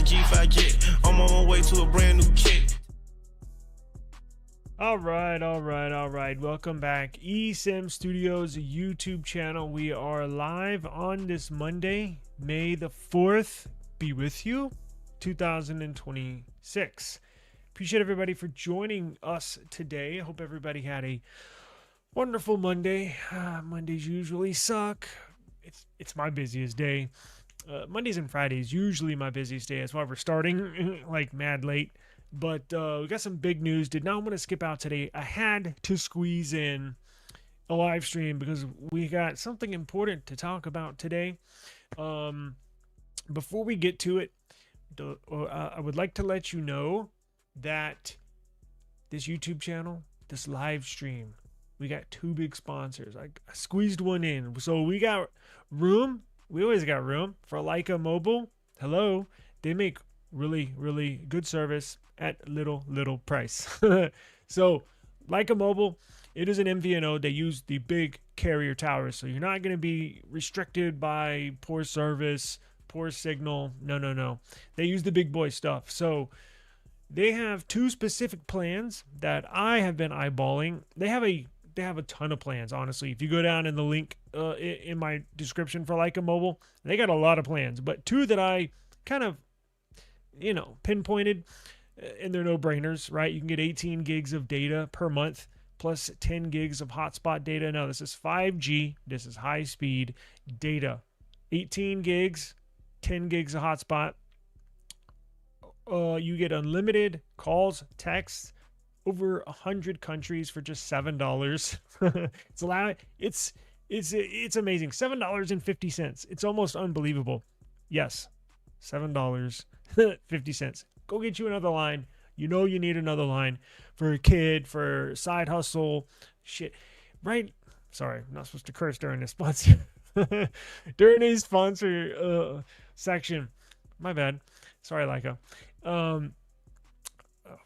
the G5 jet. I'm on my way to a brand new kit. All right. Welcome back. eSIM Studios YouTube channel. We are live on this Monday, May the 4th. Be with you, 2026. Appreciate everybody for joining us today. I hope everybody had a wonderful Monday. Mondays usually suck. It's my busiest day. Mondays and Fridays usually my busiest day. That's why we're starting like mad late. But we got some big news. Did not want to skip out today. I had to squeeze in a live stream because we got something important to talk about today. Before we get to it, I would like to let you know that this YouTube channel, this live stream, we got two big sponsors. I squeezed one in. So we got room. We always got room for Lyca Mobile. Hello. They make really good service at little price. So Lyca Mobile, it is an MVNO. They use the big carrier towers. So you're not going to be restricted by poor service, poor signal. No. They use the big boy stuff. So they have two specific plans that I have been eyeballing. They have a ton of plans, honestly. If you go down in the link in my description for Lyca Mobile, they got a lot of plans. But two that I kind of, pinpointed, and they're no-brainers, right? You can get 18 gigs of data per month plus 10 gigs of hotspot data. Now, this is 5G. This is high-speed data. 18 gigs, 10 gigs of hotspot. You get unlimited calls, texts, over 100 countries for just $7. It's amazing. $7.50. It's almost unbelievable. Yes, $7.50. Go get you another line. You know you need another line for a kid, for side hustle, shit. Right? Sorry, I'm not supposed to curse during this sponsor. During a sponsor section. My bad. Sorry, Lyca.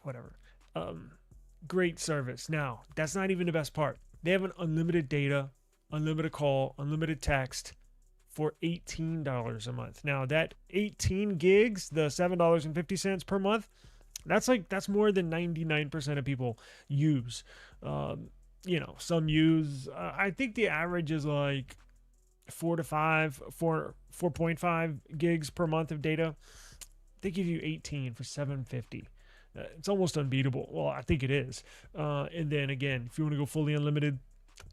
Whatever. Great service. Now, that's not even the best part. They have an unlimited data, unlimited call, unlimited text for $18 a month. Now, that 18 gigs, the $7.50 per month, that's more than 99% of people use. Some use, I think the average is like 4.5 gigs per month of data. They give you 18 for $7.50. It's almost unbeatable. Well, I think it is. And then again, if you want to go fully unlimited,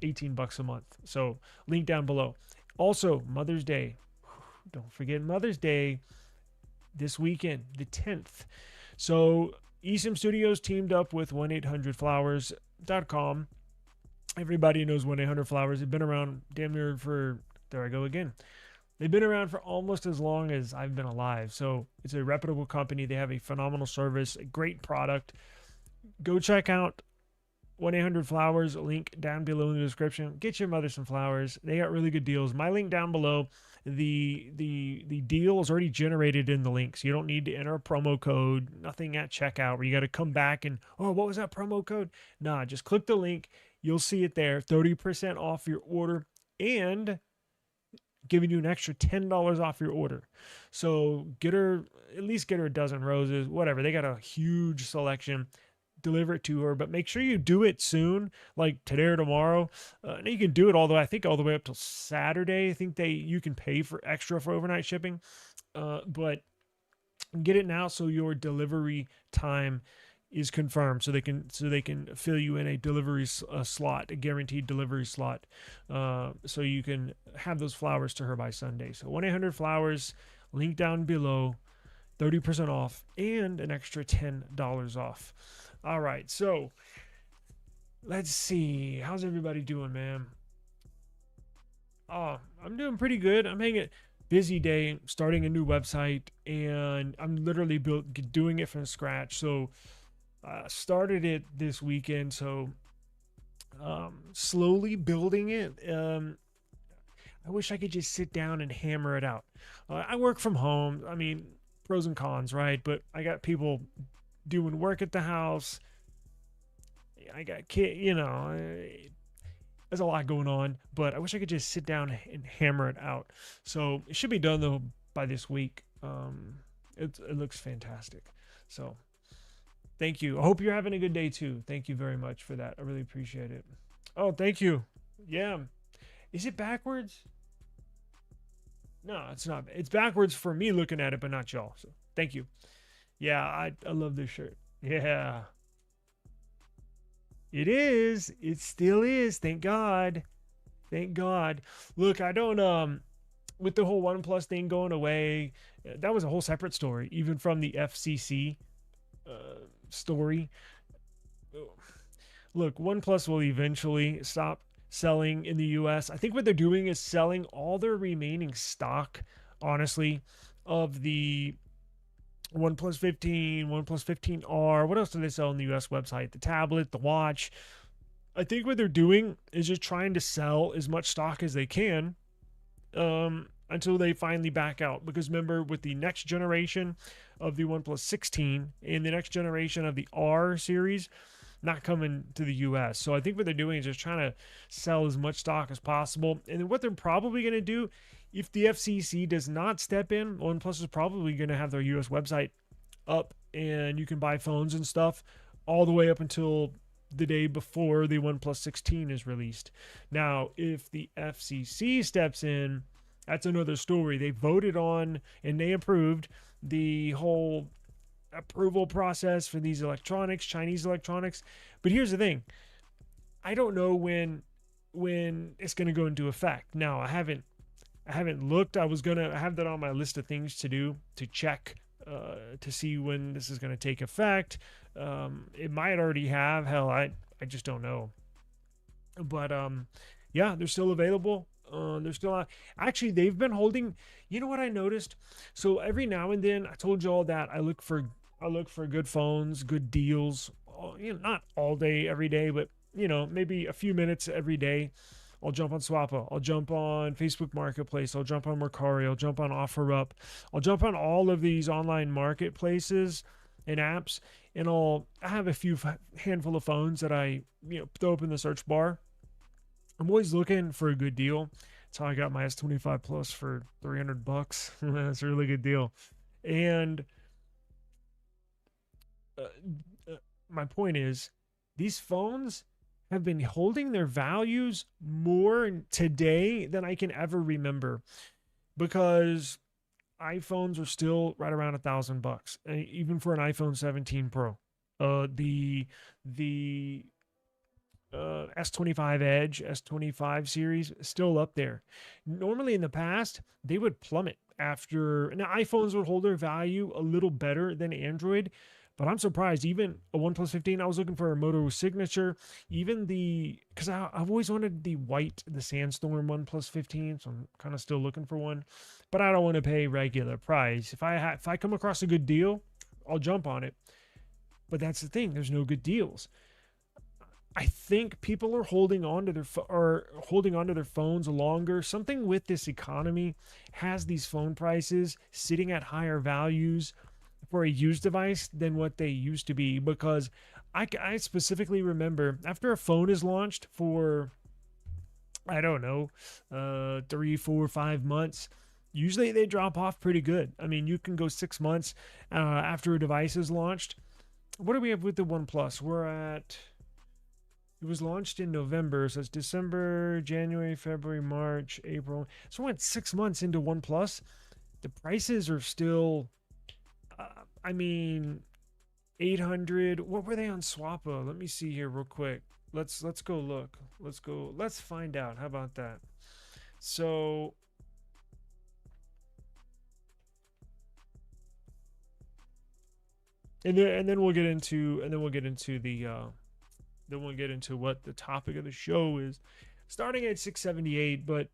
$18 a month. So link down below. Also, Mother's Day. Don't forget Mother's Day this weekend, the 10th. So eSIM Studios teamed up with 1-800-Flowers.com. Everybody knows 1-800-Flowers. They've been around damn near for, there I go again. They've been around for almost as long as I've been alive. So it's a reputable company. They have a phenomenal service, a great product. Go check out 1-800-Flowers, link down below in the description. Get your mother some flowers. They got really good deals. My link down below, the deal is already generated in the link. So you don't need to enter a promo code, nothing at checkout where you got to come back and, what was that promo code? Nah, just click the link. You'll see it there. 30% off your order and giving you an extra $10 off your order. So at least get her a dozen roses, whatever. They got a huge selection. Deliver it to her, but make sure you do it soon, like today or tomorrow. You can do it all the way up till Saturday. I think you can pay for extra for overnight shipping, but get it now so your delivery time is confirmed, so they can fill you in a delivery slot, a guaranteed delivery slot, so you can have those flowers to her by Sunday. So 1-800-Flowers, link down below, 30% off and an extra $10 off. All right, so let's see. How's everybody doing, man? Oh, I'm doing pretty good. I'm hanging. Busy day, starting a new website, and I'm literally doing it from scratch. So started it this weekend, so slowly building it. I wish I could just sit down and hammer it out. I work from home. I mean, pros and cons, right? But I got people doing work at the house. I got kids, there's a lot going on, but I wish I could just sit down and hammer it out. So it should be done though by this week. It looks fantastic. So thank you. I hope you're having a good day too. Thank you very much for that. I really appreciate it. Oh, thank you. Yeah. Is it backwards? No, it's not. It's backwards for me looking at it, but not y'all. So thank you. Yeah, I love this shirt. Yeah. It is. It still is. Thank God. Thank God. Look, I don't with the whole OnePlus thing going away, that was a whole separate story, even from the FCC story. Look, OnePlus will eventually stop selling in the US. I think what they're doing is selling all their remaining stock, honestly, of the OnePlus 15, OnePlus 15R. What else do they sell on the US website? The tablet, the watch. I think what they're doing is just trying to sell as much stock as they can until they finally back out. Because remember, with the next generation of the OnePlus 16 and the next generation of the R series, not coming to the US. So I think what they're doing is just trying to sell as much stock as possible. And then what they're probably going to do, if the FCC does not step in, OnePlus is probably going to have their US website up and you can buy phones and stuff all the way up until the day before the OnePlus 16 is released. Now, if the FCC steps in, that's another story. They voted on and they approved the whole approval process for these electronics, Chinese electronics. But here's the thing. I don't know when it's going to go into effect. Now, I haven't looked. I have that on my list of things to do, to check to see when this is going to take effect. It might already have. Hell, I just don't know. But yeah, they're still available. They're still actually, they've been holding. You know what I noticed? So every now and then, I told you all that I look for good phones, good deals. Not all day, every day, but maybe a few minutes every day. I'll jump on Swappa. I'll jump on Facebook Marketplace. I'll jump on Mercari. I'll jump on OfferUp. I'll jump on all of these online marketplaces and apps, and I have a handful of phones that I throw up in the search bar. I'm always looking for a good deal. That's how I got my S25 Plus for $300. That's a really good deal. And my point is, these phones have been holding their values more today than I can ever remember, because iPhones are still right around $1,000, even for an iPhone 17 Pro. The S25 Edge, S25 series, still up there. Normally in the past, they would plummet after. Now, iPhones would hold their value a little better than Android, but I'm surprised. Even a OnePlus 15, I was looking for a Moto Signature. Even because I've always wanted the Sandstorm OnePlus 15, so I'm kind of still looking for one. But I don't want to pay regular price. If I come across a good deal, I'll jump on it. But that's the thing. There's no good deals. I think people are holding on to their phones longer. Something with this economy has these phone prices sitting at higher values for a used device than what they used to be, because I specifically remember after a phone is launched for, I don't know, 3, 4, 5 months, usually they drop off pretty good. I mean, you can go 6 months after a device is launched. What do we have with the OnePlus? It was launched in November, so it's December, January, February, March, April. So we went 6 months into OnePlus. The prices are still, 800. What were they on Swappa? Let me see here real quick. Let's go look. Let's find out. How about that? So and then we'll get into what the topic of the show is. Starting at 678, but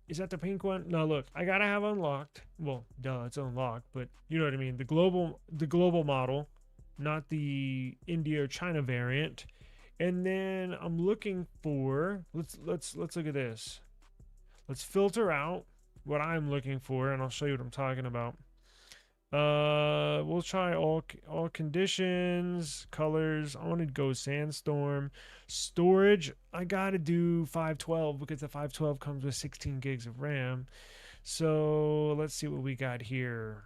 is that the pink one? No, look, I gotta have unlocked. Well, duh, it's unlocked, but you know what I mean. The global model, not the India or China variant. And then I'm looking for, let's look at this. Let's filter out what I'm looking for, and I'll show you what I'm talking about. We'll try all conditions, colors. I want to go Sandstorm. Storage, I gotta do 512 because the 512 comes with 16 gigs of RAM. So let's see what we got here.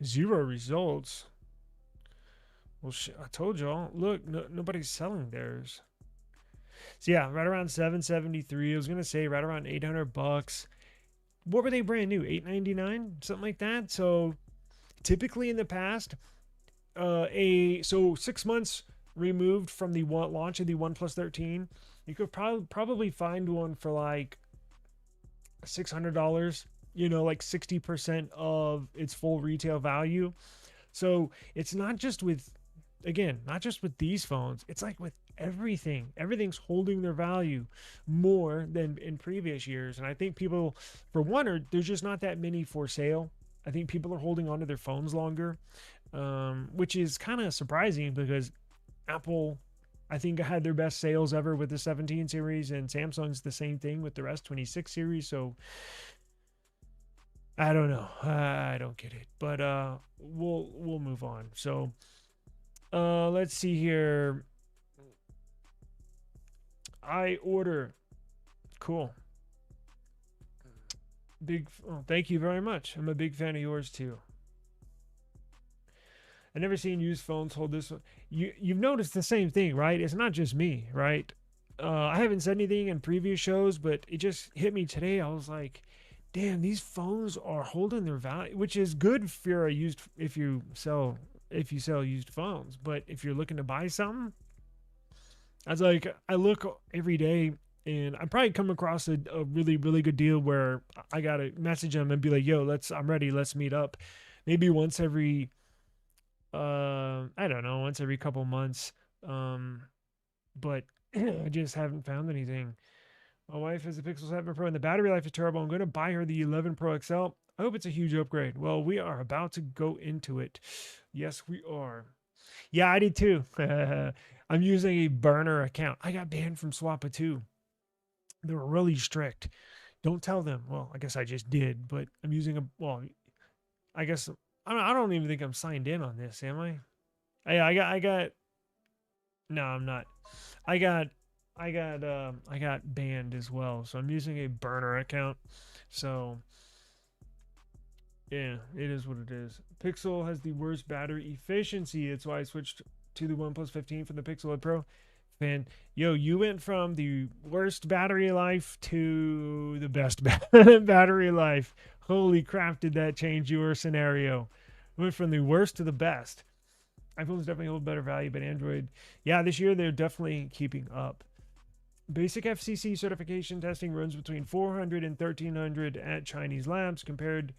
0 results. Well, I told y'all. Look, nobody's selling theirs. So yeah, right around 773. I was gonna say right around $800. What were they brand new? $899, something like that. So typically in the past, so 6 months removed from the launch of the OnePlus 13, you could probably find one for like $600. Like 60% of its full retail value. So it's not just with, again, not just with these phones. It's like with everything. Everything's holding their value more than in previous years. And I think people, for one, there's just not that many for sale. I think people are holding onto their phones longer, which is kind of surprising because Apple, I think, had their best sales ever with the 17 series, and Samsung's the same thing with their S26 series. So I don't know. I don't get it, but we'll move on. So let's see here. I order. Cool. Thank you very much. I'm a big fan of yours too. I've never seen used phones hold this. You've noticed the same thing, right? It's not just me, right? I haven't said anything in previous shows, but it just hit me today. I was like, damn, these phones are holding their value, which is good for a used, if you sell used phones. But if you're looking to buy something, I look every day and I probably come across a really, really good deal where I gotta message them and be like, yo, I'm ready, let's meet up. Maybe once every I don't know, once every couple months. But I just haven't found anything. My wife has a Pixel 7 Pro and the battery life is terrible. I'm going to buy her the 11 Pro XL. I hope it's a huge upgrade. Well, we are about to go into it. Yes, we are. Yeah, I did too. I'm using a burner account. I got banned from Swappa too. They were really strict. Don't tell them. Well, I guess I just did, but I'm using I guess I don't even think I'm signed in on this, am I? I got no, I'm not. I got banned as well. So I'm using a burner account. So yeah, it is what it is. Pixel has the worst battery efficiency. That's why I switched to the OnePlus 15 from the Pixel 8 Pro. Man, you went from the worst battery life to the best battery life. Holy crap, did that change your scenario? Went from the worst to the best. iPhones definitely hold better value, but Android, yeah, this year they're definitely keeping up. Basic FCC certification testing runs between 400 and 1300 at Chinese labs, compared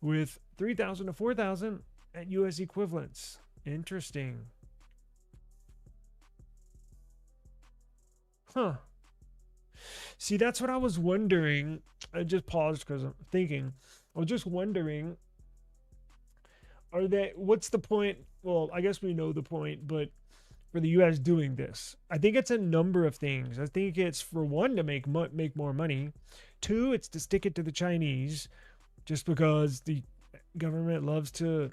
with 3,000 to 4,000 at US equivalents. Interesting. Huh. See, that's what I was wondering. I just paused because I'm thinking. I was just wondering, what's the point? Well, I guess we know the point, but for the US doing this, I think it's a number of things. I think it's, for one, to make more money. Two, it's to stick it to the Chinese, just because the government loves to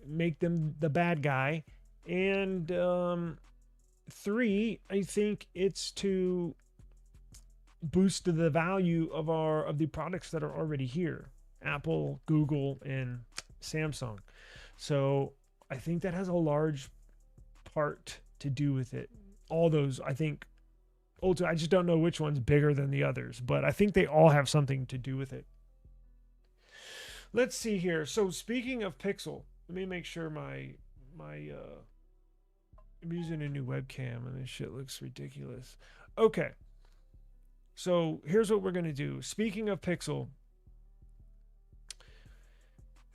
make them the bad guy. And three, I think it's to boost the value of the products that are already here: Apple, Google, and Samsung. So I think that has a large part to do with it. All those, I think, I just don't know which one's bigger than the others, but I think they all have something to do with it. Let's see here. So speaking of Pixel, let me make sure I'm using a new webcam and this shit looks ridiculous. Okay. So here's what we're going to do. Speaking of Pixel,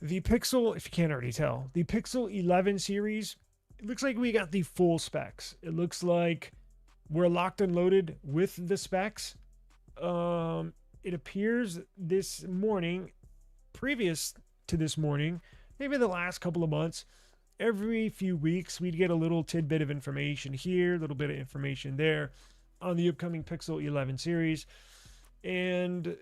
the Pixel, if you can't already tell, the Pixel 11 series, it looks like we got the full specs. It looks like we're locked and loaded with the specs. It appears this morning, previous to this morning, maybe the last couple of months, every few weeks we'd get a little tidbit of information here, a little bit of information there on the upcoming Pixel 11 series. And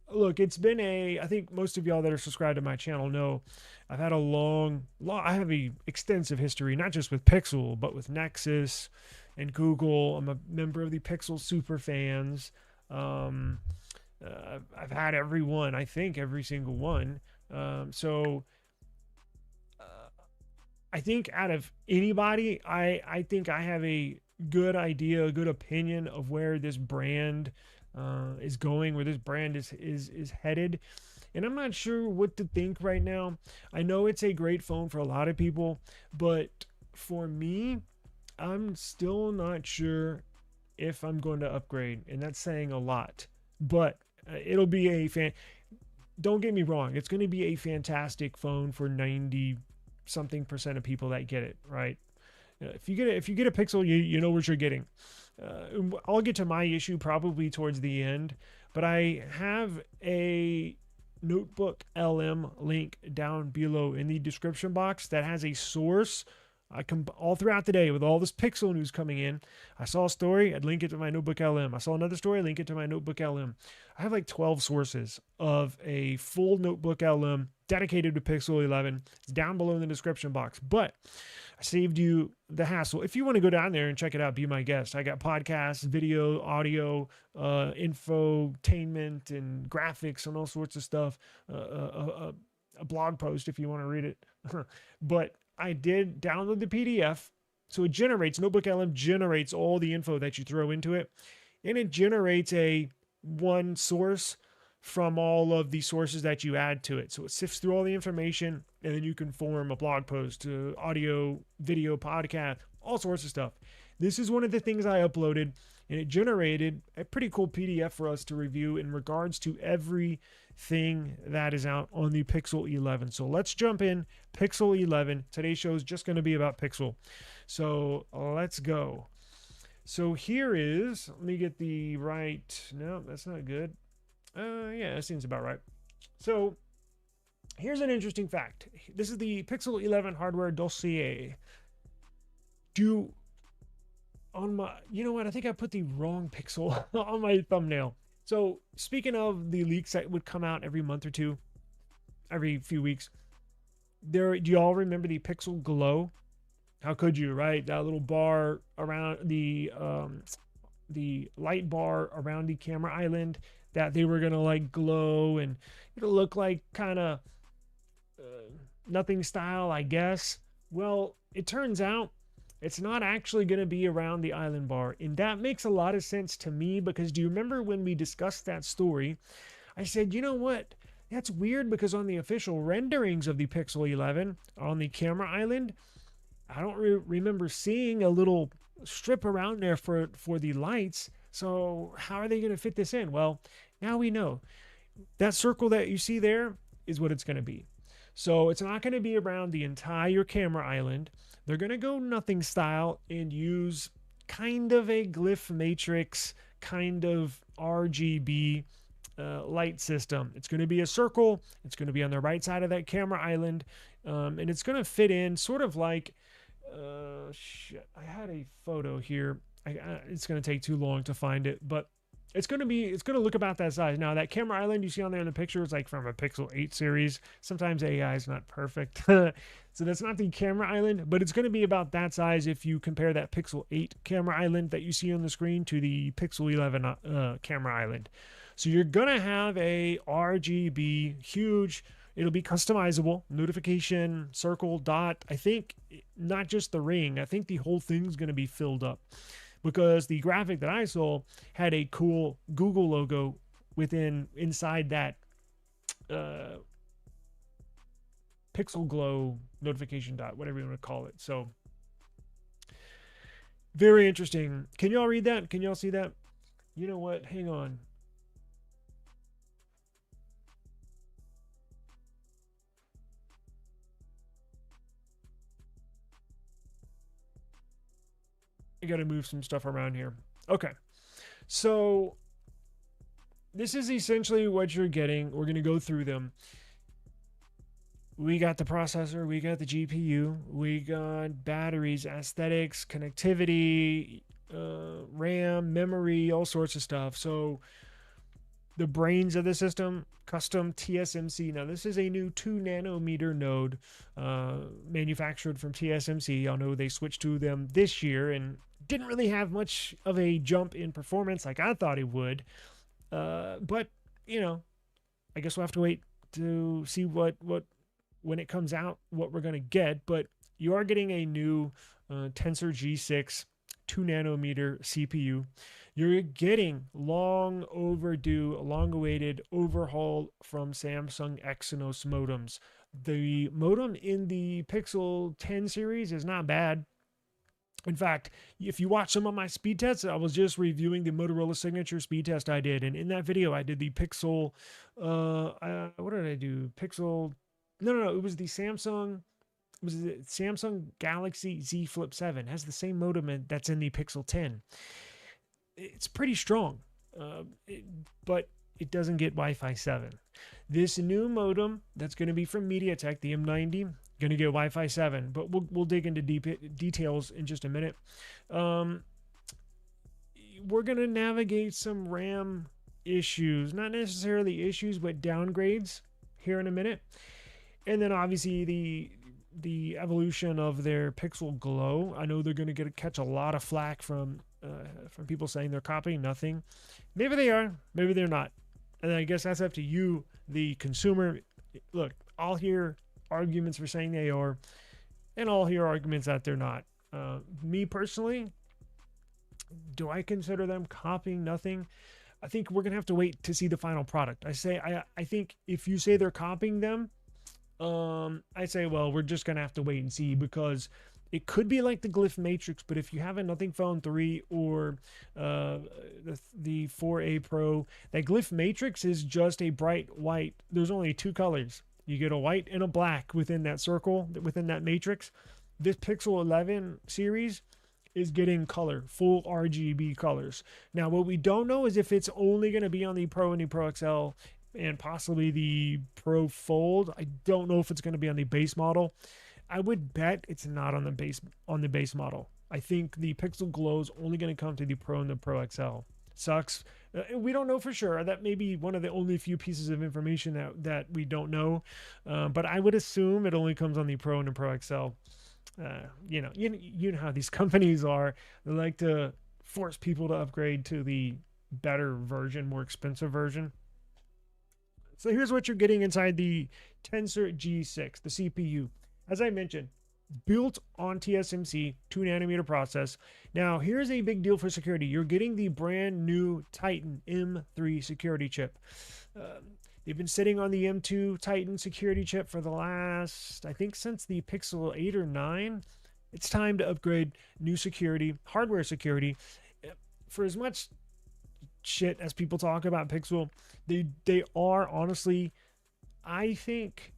look, it's been I think most of y'all that are subscribed to my channel know I've had I have a extensive history, not just with Pixel, but with Nexus and Google. I'm a member of the Pixel super fans. I've had every single one. So I think out of anybody, I think I have a good idea, a good opinion of where this brand is going, where this brand is headed. And I'm not sure what to think right now. I know it's a great phone for a lot of people, but for me, I'm still not sure if I'm going to upgrade, and that's saying a lot. But it'll be a don't get me wrong, it's going to be a fantastic phone for 90 something percent of people that get it, right? If you get a Pixel, you know what you're getting. I'll get to my issue probably towards the end, but I have a Notebook LM link down below in the description box that has a source. I come all throughout the day with all this Pixel news coming in. I saw a story, I'd link it to my Notebook LM. I saw another story, link it to my Notebook LM. I have like 12 sources of a full Notebook LM dedicated to Pixel 11. It's down below in the description box. But I saved you the hassle. If you want to go down there and check it out, be my guest. I got podcasts, video, audio, infotainment, and graphics, and all sorts of stuff. A blog post if you want to read it. But I did download the PDF. So it generates, Notebook LM generates all the info that you throw into it. And it generates a one source from all of the sources that you add to it. So it sifts through all the information, and then you can form a blog post, to audio, video, podcast, all sorts of stuff. This is one of the things I uploaded, and it generated a pretty cool PDF for us to review in regards to everything that is out on the Pixel 11. So let's jump in. Pixel 11. Today's show is just going to be about Pixel. So let's go. So here is, let me get the right, no, that's not good. Yeah, that seems about right. So here's an interesting fact. This is the Pixel 11 hardware dossier. You know what? I think I put the wrong Pixel on my thumbnail. So speaking of the leaks that would come out every month or two, every few weeks, do you all remember the Pixel Glow? How could you, right? That little bar around the light bar around the camera island that they were gonna like glow, and it'll look like kind of nothing style, I guess. Well, it turns out it's not actually going to be around the island bar. And that makes a lot of sense to me, because do you remember when we discussed that story? I said, you know what? That's weird, because on the official renderings of the Pixel 11 on the camera island, I don't remember seeing a little strip around there for the lights. So how are they going to fit this in? Well, now we know. That circle that you see there is what it's going to be. So it's not going to be around the entire camera island. They're going to go nothing style and use kind of a glyph matrix, kind of RGB light system. It's going to be a circle. It's going to be on the right side of that camera island. And it's going to fit in sort of like, shit, I had a photo here. It's going to take too long to find it, but it's going to look about that size. Now, that camera island you see on there in the picture is like from a Pixel 8 series. Sometimes AI is not perfect. So that's not the camera island, but it's going to be about that size if you compare that Pixel 8 camera island that you see on the screen to the Pixel 11 camera island. So you're going to have a RGB huge, it'll be customizable, notification, circle, dot. I think not just the ring. I think the whole thing's going to be filled up, because the graphic that I saw had a cool Google logo inside that Pixel Glow notification dot, whatever you want to call it. So very interesting. Can y'all read that? Can y'all see that? You know what? Hang on. I got to move some stuff around here. Okay. So this is essentially what you're getting. We're going to go through them. We got the processor, we got the GPU, we got batteries, aesthetics, connectivity, RAM, memory, all sorts of stuff. So the brains of the system, custom TSMC. Now this is a new 2 nanometer node manufactured from TSMC. Y'all know they switched to them this year and didn't really have much of a jump in performance like I thought it would. But, you know, I guess we'll have to wait to see what when it comes out, what we're going to get. But you are getting a new Tensor G6 2 nanometer CPU. You're getting long overdue, long awaited overhaul from Samsung Exynos modems. The modem in the Pixel 10 series is not bad. In fact, if you watch some of my speed tests, I was just reviewing the Motorola Signature speed test I did, and in that video, I did the Pixel. What did I do? Pixel. No. It was the Samsung. It was the Samsung Galaxy Z Flip 7. It has the same modem that's in the Pixel 10. It's pretty strong, but it doesn't get Wi-Fi 7. This new modem that's going to be from MediaTek, the M90, going to get Wi-Fi 7, but we'll dig into details in just a minute. We're going to navigate some RAM issues, not necessarily issues, but downgrades here in a minute. And then obviously the evolution of their Pixel Glow. I know they're going to catch a lot of flack from people saying they're copying nothing. Maybe they are, maybe they're not. And I guess that's up to you, the consumer. Look, I'll hear arguments for saying they are, and I'll hear arguments that they're not. Me personally, do I consider them copying nothing? I think we're gonna have to wait to see the final product. I think if you say they're copying them, I say, well, we're just gonna have to wait and see, because it could be like the Glyph Matrix, but if you have a Nothing Phone 3 or the 4A Pro, that Glyph Matrix is just a bright white. There's only two colors. You get a white and a black within that circle, within that matrix. This Pixel 11 series is getting color, full RGB colors. Now, what we don't know is if it's only going to be on the Pro and the Pro XL and possibly the Pro Fold. I don't know if it's going to be on the base model. I would bet it's not on the base model. I think the Pixel Glow is only going to come to the Pro and the Pro XL. Sucks. We don't know for sure. That may be one of the only few pieces of information that we don't know. But I would assume it only comes on the Pro and the Pro XL. You know how these companies are. They like to force people to upgrade to the better version, more expensive version. So here's what you're getting inside the Tensor G6, the CPU. As I mentioned, built on TSMC 2 nanometer process. Now, here's a big deal for security. You're getting the brand new Titan M3 security chip. They've been sitting on the M2 Titan security chip for the last, I think, since the Pixel 8 or 9. It's time to upgrade new security, hardware security. For as much shit as people talk about Pixel, they are honestly, I think,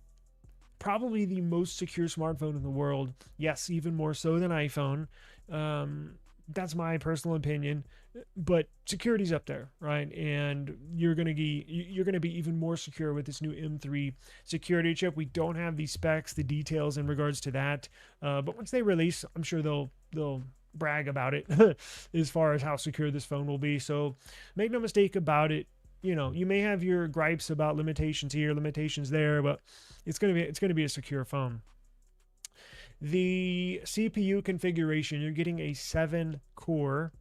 probably the most secure smartphone in the world. Yes, even more so than iPhone. That's my personal opinion, but security's up there, right? And you're gonna be even more secure with this new M3 security chip. We don't have the specs, the details in regards to that, but once they release, I'm sure they'll brag about it as far as how secure this phone will be. So make no mistake about it. You know, you may have your gripes about limitations here, limitations there, but it's gonna be a secure phone. The CPU configuration, you're getting a 7-core,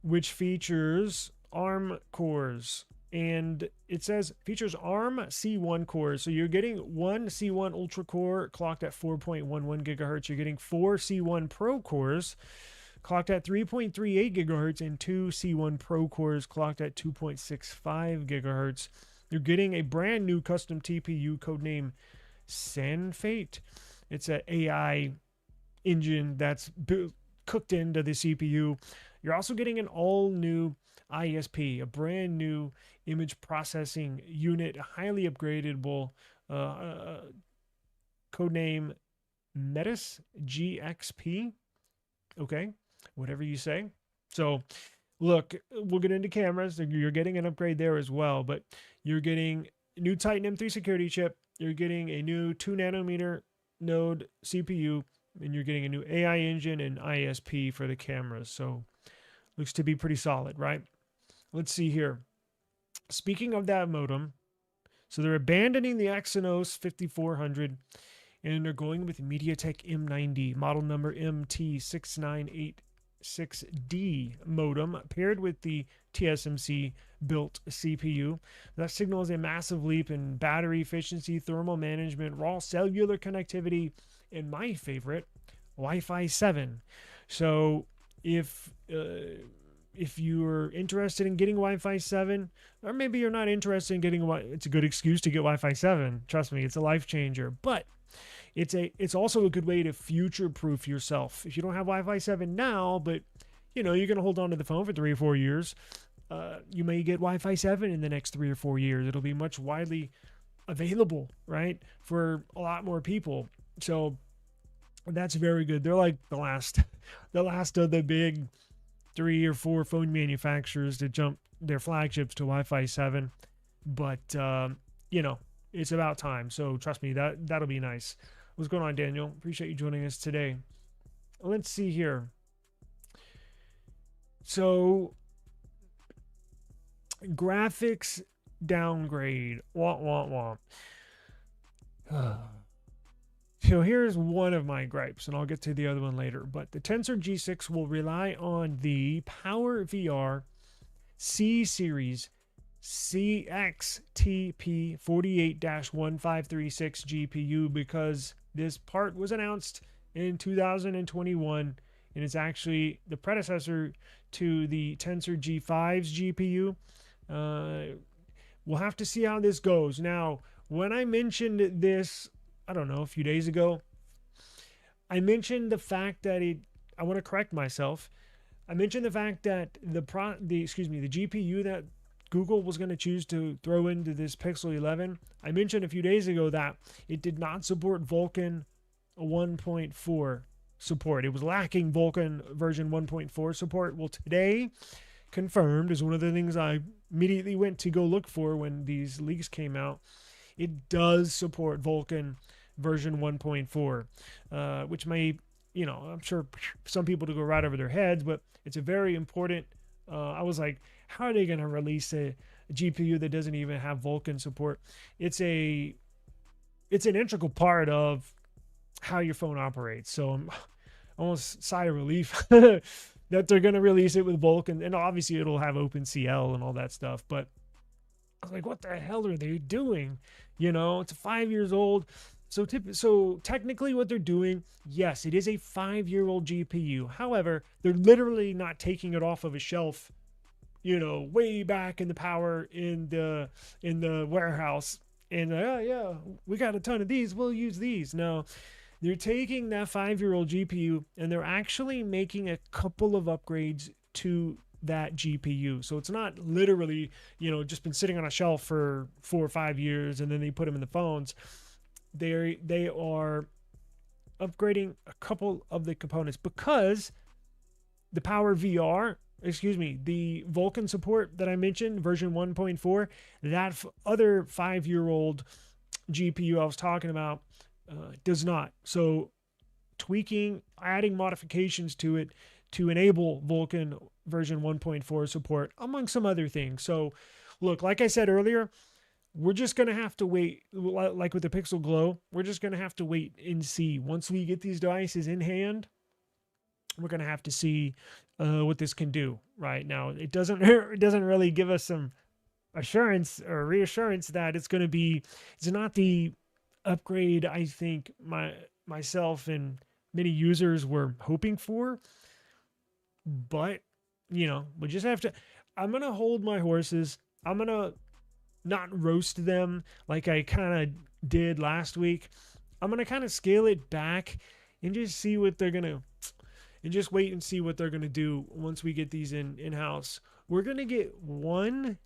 which features ARM cores, and it says features ARM C1 cores. So you're getting one C1 Ultra core clocked at 4.11 gigahertz. You're getting 4 C1 Pro cores clocked at 3.38 gigahertz and 2 C1 Pro cores clocked at 2.65 gigahertz. You're getting a brand new custom TPU codename Sanfate. It's an AI engine that's cooked into the CPU. You're also getting an all-new ISP, a brand new image processing unit, a highly upgradable codename Metis GXP. Okay, whatever you say. So look, we'll get into cameras. You're getting an upgrade there as well, but you're getting a new Titan M3 security chip. You're getting a new 2 nanometer node CPU, and you're getting a new AI engine and ISP for the cameras. So looks to be pretty solid, right? Let's see here. Speaking of that modem, so they're abandoning the Exynos 5400 and they're going with MediaTek M90, model number MT6986D modem, paired with the TSMC built CPU. That signals a massive leap in battery efficiency, thermal management, raw cellular connectivity, and my favorite, Wi-Fi 7. So if you're interested in getting Wi-Fi 7, or maybe you're not interested in getting it's a good excuse to get Wi-Fi 7. Trust me, it's a life changer. But it's also a good way to future-proof yourself. If you don't have Wi-Fi 7 now, but you're going to hold on to the phone for 3 or 4 years, you may get Wi-Fi 7 in the next 3 or 4 years. It'll be much widely available, right, for a lot more people. So that's very good. They're like the last of the big 3 or 4 phone manufacturers to jump their flagships to Wi-Fi 7. But it's about time. So trust me, that'll be nice. What's going on, Daniel? Appreciate you joining us today. Let's see here. So graphics downgrade. Wah. So here's one of my gripes, and I'll get to the other one later. But the Tensor G6 will rely on the PowerVR C Series CXTP48-1536 GPU because this part was announced in 2021, and it's actually the predecessor to the Tensor G5's GPU. We'll have to see how this goes. Now, when I mentioned this, I don't know, a few days ago, I mentioned the fact that I want to correct myself. I mentioned the fact that the GPU that Google was going to choose to throw into this Pixel 11. I mentioned a few days ago that it did not support Vulkan 1.4 support. It was lacking Vulkan version 1.4 support. Well, today, confirmed, is one of the things I immediately went to go look for when these leaks came out. It does support Vulkan version 1.4, which may, I'm sure some people to go right over their heads, but it's a very important. I was like, how are they going to release a GPU that doesn't even have Vulkan support? It's an integral part of how your phone operates. So I'm almost sigh of relief that they're going to release it with Vulkan, and obviously it'll have OpenCL and all that stuff. But I was like, what the hell are they doing? It's 5 years old. So technically what they're doing, yes, it is a 5-year-old GPU. However, they're literally not taking it off of a shelf, way back in the warehouse. And yeah, we got a ton of these. We'll use these. No, they're taking that 5-year-old GPU and they're actually making a couple of upgrades to that GPU. So it's not literally, just been sitting on a shelf for 4 or 5 years and then they put them in the phones. They are upgrading a couple of the components because the the Vulkan support that I mentioned, version 1.4, that other 5-year-old GPU I was talking about does not. So tweaking, adding modifications to it to enable Vulkan version 1.4 support, among some other things. So look, like I said earlier, we're just going to have to wait, like with the Pixel Glow, we're just going to have to wait and see. Once we get these devices in hand, we're going to have to see what this can do. Right now, it doesn't really give us some assurance or reassurance that it's not the upgrade I think myself and many users were hoping for. But, we just have to, I'm going to hold my horses. I'm going to not roast them like I kind of did last week. I'm going to kind of scale it back and just see what they're going to, and just wait and see what they're going to do once we get these in-house. We're going to get one,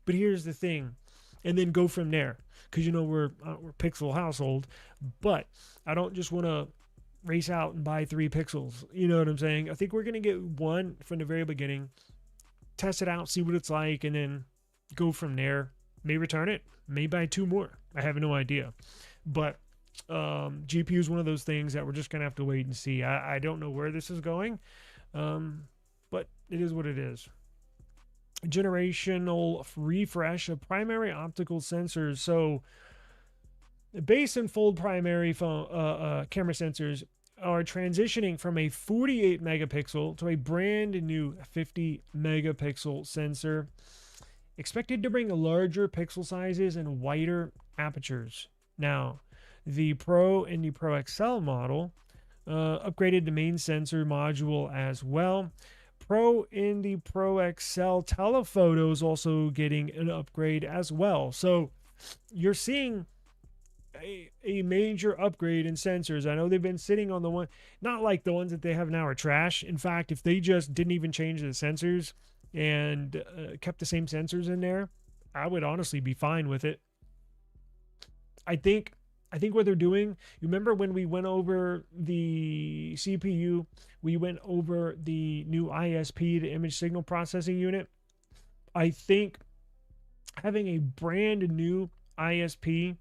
but here's the thing, and then go from there. Because, we're Pixel household, but I don't just want to race out and buy 3 Pixels. You know what I'm saying? I think we're going to get one from the very beginning, test it out, see what it's like, and then go from there. May return it, may buy 2 more. I have no idea. But GPU is one of those things that we're just going to have to wait and see. I don't know where this is going, but it is what it is. Generational refresh of primary optical sensors. So base and fold primary camera sensors are transitioning from a 48 megapixel to a brand new 50 megapixel sensor, expected to bring larger pixel sizes and wider apertures. Now, The Pro and the Pro XL model upgraded the main sensor module as well. Pro in the Pro XL telephoto is also getting an upgrade as well. So you're seeing a major upgrade in sensors. I know they've been sitting on the one, not like the ones that they have now are trash. In fact, if they just didn't even change the sensors and kept the same sensors in there, I would honestly be fine with it. I think what they're doing, you remember when we went over the CPU, we went over the new ISP, the image signal processing unit. I think having a brand new ISP,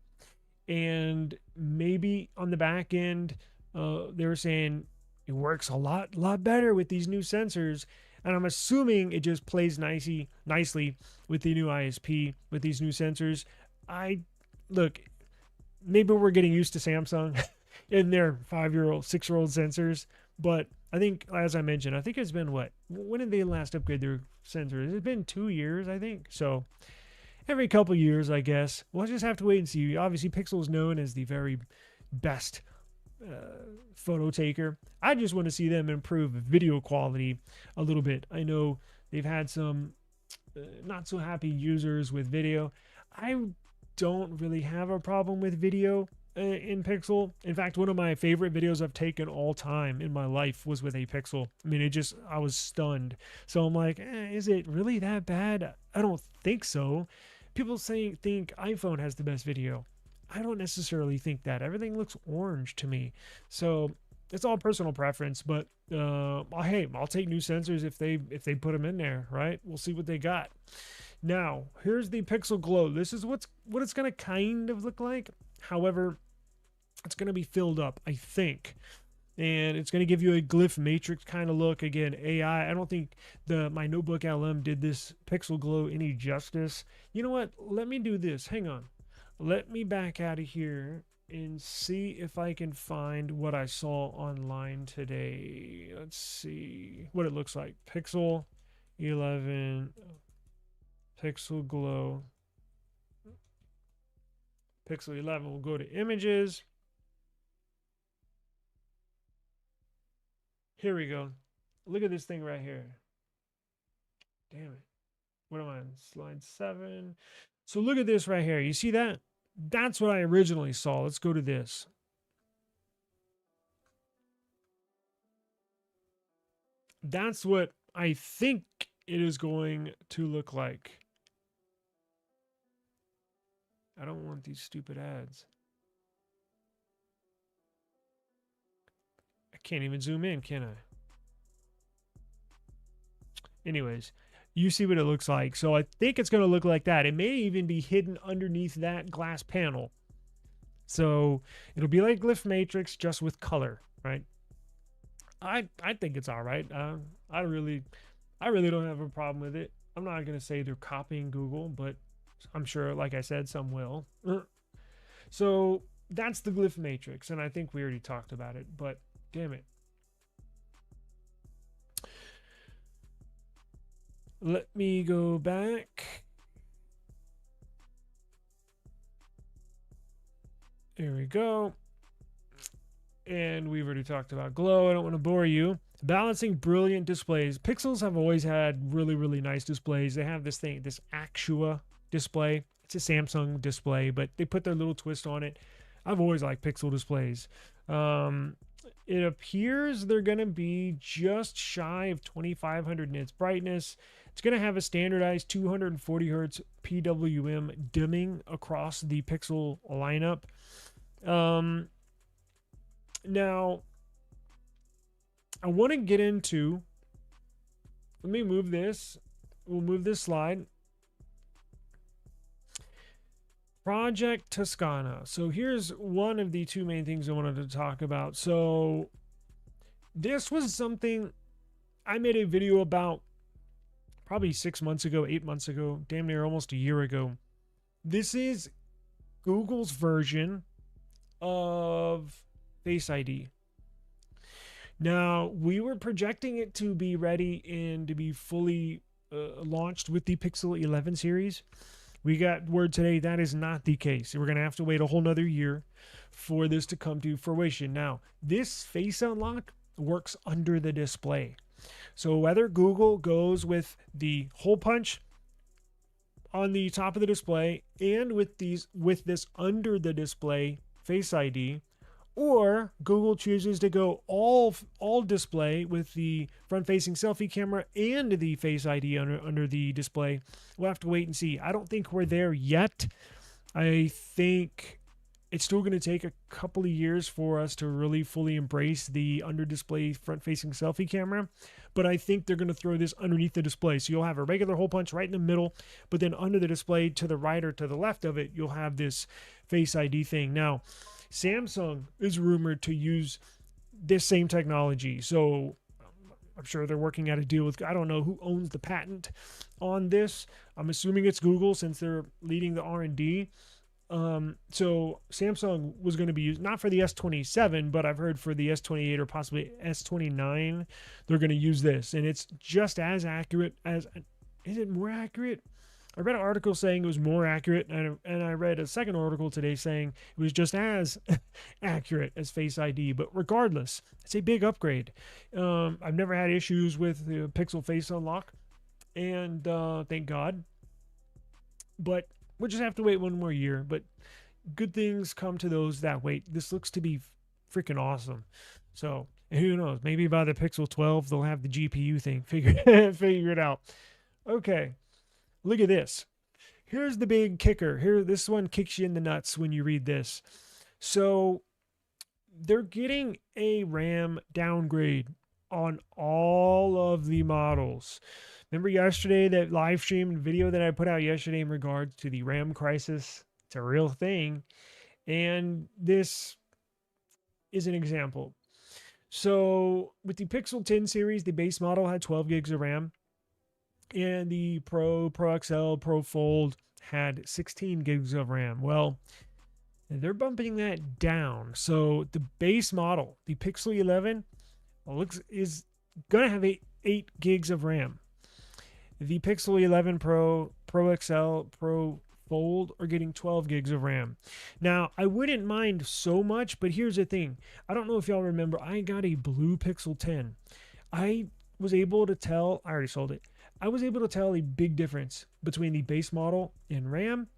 and maybe on the back end, they were saying it works a lot better with these new sensors. And I'm assuming it just plays nicely with the new ISP, with these new sensors. Look, maybe we're getting used to Samsung in their 5-year-old, 6-year-old sensors. But I think, as I mentioned, I think it's been when did they last upgrade their sensors? It's been 2 years, I think. So every couple years, I guess. We'll just have to wait and see. Obviously, Pixel is known as the very best photo taker. I just want to see them improve video quality a little bit. I know they've had some not so happy users with video. I don't really have a problem with video in Pixel. In fact, one of my favorite videos I've taken all time in my life was with a Pixel. I mean, I was stunned. So I'm like, is it really that bad? I don't think so. People think iPhone has the best video. I don't necessarily think that. Everything looks orange to me. So it's all personal preference, but hey, I'll take new sensors if they put them in there, right? We'll see what they got. Now, here's the Pixel Glow. This is what it's going to kind of look like. However, it's going to be filled up, I think. And it's going to give you a glyph matrix kind of look. Again, AI. I don't think my Notebook LM did this Pixel Glow any justice. You know what? Let me do this. Hang on. Let me back out of here and see if I can find what I saw online today. Let's see what it looks like. Pixel 11, Pixel Glow. Pixel 11. We'll go to images. Here we go. Look at this thing right here. Damn it. What am I on? Slide 7. So look at this right here. You see that? That's what I originally saw. Let's go to this. That's what I think it is going to look like. I don't want these stupid ads. I can't even zoom in, can I? Anyways, you see what it looks like. So I think it's going to look like that. It may even be hidden underneath that glass panel. So it'll be like glyph matrix, just with color, right? I think it's all right. I really don't have a problem with it. I'm not going to say they're copying Google, but I'm sure, like I said, some will. So that's the glyph matrix, and I think we already talked about it, but damn it. Let me go back. There we go. And we've already talked about Glow. I don't want to bore you. Balancing brilliant displays. Pixels have always had really, really nice displays. They have this Actua display. It's a Samsung display, but they put their little twist on it. I've always liked Pixel displays. It appears they're going to be just shy of 2500 nits brightness. It's going to have a standardized 240 hertz PWM dimming across the Pixel lineup. Now, I want to get into, let me move this. We'll move this slide. Project Toscana. So here's one of the two main things I wanted to talk about. So this was something I made a video about probably 6 months ago, 8 months ago, damn near almost a year ago. This is Google's version of Face ID. Now, we were projecting it to be ready and to be fully launched with the Pixel 11 series. We got word today that is not the case. We're going to have to wait a whole nother year for this to come to fruition. Now, this face unlock works under the display. So whether Google goes with the hole punch on the top of the display and with this under the display Face ID, or Google chooses to go all display with the front-facing selfie camera and the Face ID under the display, we'll have to wait and see. I don't think we're there yet. I think it's still going to take a couple of years for us to really fully embrace the under-display front-facing selfie camera, but I think they're going to throw this underneath the display. So you'll have a regular hole punch right in the middle, but then under the display to the right or to the left of it, you'll have this Face ID thing. Now, Samsung is rumored to use this same technology, so I'm sure they're working out a deal with, I don't know who owns the patent on this. I'm assuming it's Google since they're leading the R&D. So Samsung was going to be used, not for the S27, but I've heard for the S28 or possibly S29, they're going to use this. And it's just as accurate as, is it more accurate? I read an article saying it was more accurate, and I read a second article today saying it was just as accurate as Face ID. But regardless, it's a big upgrade. I've never had issues with the Pixel Face Unlock, and thank God. But we'll just have to wait one more year. But good things come to those that wait. This looks to be freaking awesome. So, and who knows? Maybe by the Pixel 12, they'll have the GPU thing figure it out. Okay. Look at this. Here's the big kicker. This one kicks you in the nuts when you read this. So they're getting a RAM downgrade on all of the models. Remember yesterday that live stream video that I put out yesterday in regards to the RAM crisis? It's a real thing. And this is an example. So with the Pixel 10 series, the base model had 12 gigs of RAM. And the Pro XL, Pro Fold had 16 gigs of RAM. Well, they're bumping that down. So the base model, the Pixel 11, is going to have 8 gigs of RAM. The Pixel 11 Pro, Pro XL, Pro Fold are getting 12 gigs of RAM. Now, I wouldn't mind so much, but here's the thing. I don't know if y'all remember, I got a blue Pixel 10. I was able to tell, I already sold it. I was able to tell a big difference between the base model in RAM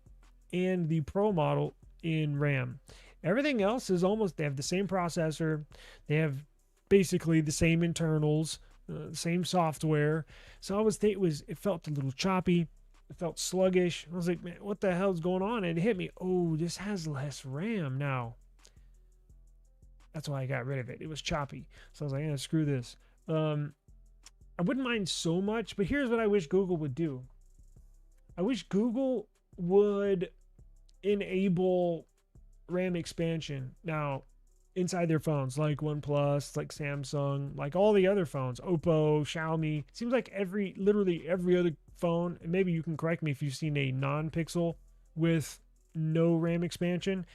and the Pro model in RAM. Everything else is almost, they have the same processor. They have basically the same internals, same software. So it felt a little choppy. It felt sluggish. I was like, man, what the hell's going on? And it hit me. Oh, this has less RAM now. That's why I got rid of it. It was choppy. So I was like, yeah, screw this. I wouldn't mind so much, but here's what I wish Google would do. I wish Google would enable RAM expansion now inside their phones, like OnePlus, like Samsung, like all the other phones, Oppo, Xiaomi. It seems like literally every other phone, and maybe you can correct me if you've seen a non-Pixel with no RAM expansion,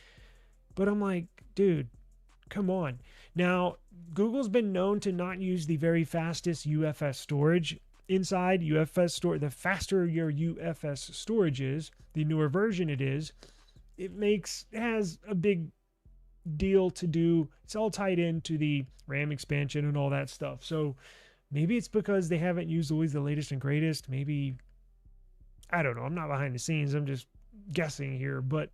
but I'm like, dude, come on. Now, Google's been known to not use the very fastest UFS storage inside UFS store. The faster your UFS storage is, the newer version it is, it has a big deal to do. It's all tied into the RAM expansion and all that stuff. So maybe it's because they haven't used always the latest and greatest. Maybe, I don't know. I'm not behind the scenes. I'm just guessing here, but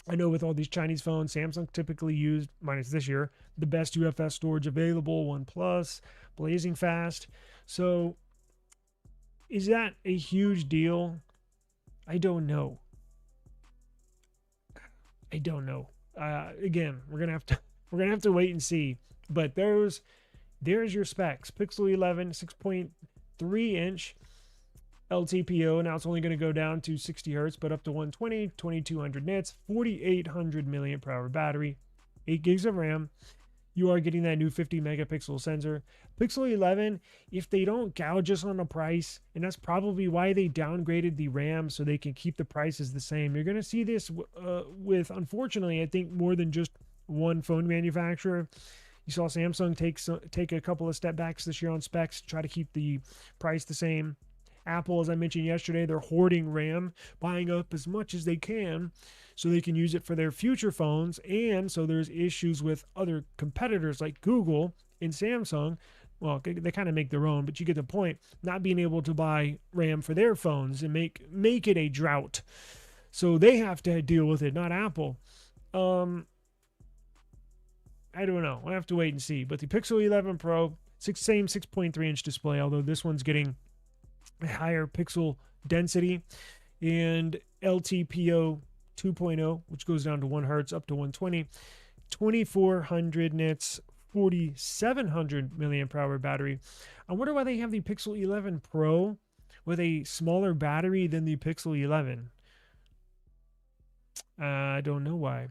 I know with all these Chinese phones, Samsung typically used, minus this year, the best UFS storage available, OnePlus, blazing fast. So is that a huge deal? I don't know. Again, we're gonna have to wait and see. But there's your specs. Pixel 11, 6.3 inch LTPO. Now it's only going to go down to 60 hertz, but up to 120, 2200 nits, 4800 milliamp hour battery, 8 gigs of RAM. You are getting that new 50 megapixel sensor. Pixel 11, if they don't gouge us on the price, and that's probably why they downgraded the RAM so they can keep the prices the same. You're going to see this with, unfortunately, I think more than just one phone manufacturer. You saw Samsung take a couple of step backs this year on specs to try to keep the price the same. Apple, as I mentioned yesterday, they're hoarding RAM, buying up as much as they can so they can use it for their future phones. And so there's issues with other competitors like Google and Samsung. Well, they kind of make their own, but you get the point. Not being able to buy RAM for their phones and make it a drought. So they have to deal with it, not Apple. I don't know. I have to wait and see. But the Pixel 11 Pro, same 6.3 inch display, although this one's getting a higher pixel density, and LTPO 2.0, which goes down to 1 hertz up to 120, 2400 nits, 4700 milliamp hour battery. I wonder why they have the Pixel 11 Pro with a smaller battery than the Pixel 11. I don't know why.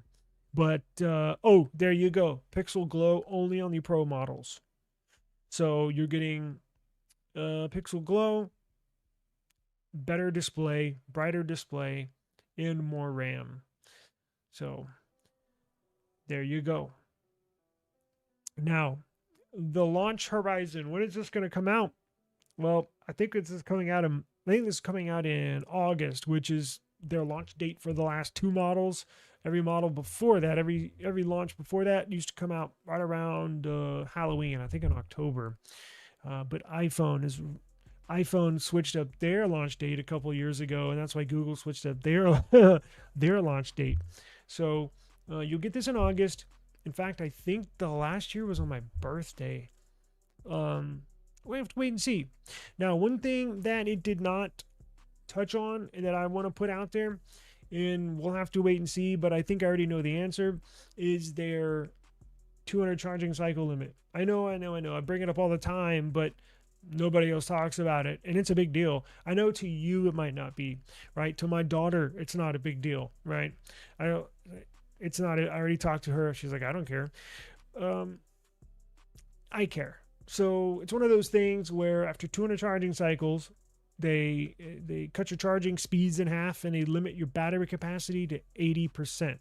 But, oh, there you go. Pixel Glow only on the Pro models. So you're getting Pixel Glow, better display, brighter display, and more RAM. So there you go. Now, the launch horizon. When is this going to come out? Well, I think this is coming out in August, which is their launch date for the last 2 models. Every model before that, every launch before that used to come out right around Halloween, I think in October. But iPhone switched up their launch date a couple years ago, and that's why Google switched up their their launch date. So you'll get this in August. In fact, I think the last year was on my birthday. We have to wait and see. Now, one thing that it did not touch on and that I want to put out there, and we'll have to wait and see, but I think I already know the answer, is their 200 charging cycle limit. I know. I bring it up all the time, but nobody else talks about it, and it's a big deal. I know to you it might not be, right? To my daughter, it's not a big deal, right? It's not. I already talked to her. She's like, I don't care. I care. So it's one of those things where after 200 charging cycles, they cut your charging speeds in half, and they limit your battery capacity to 80%.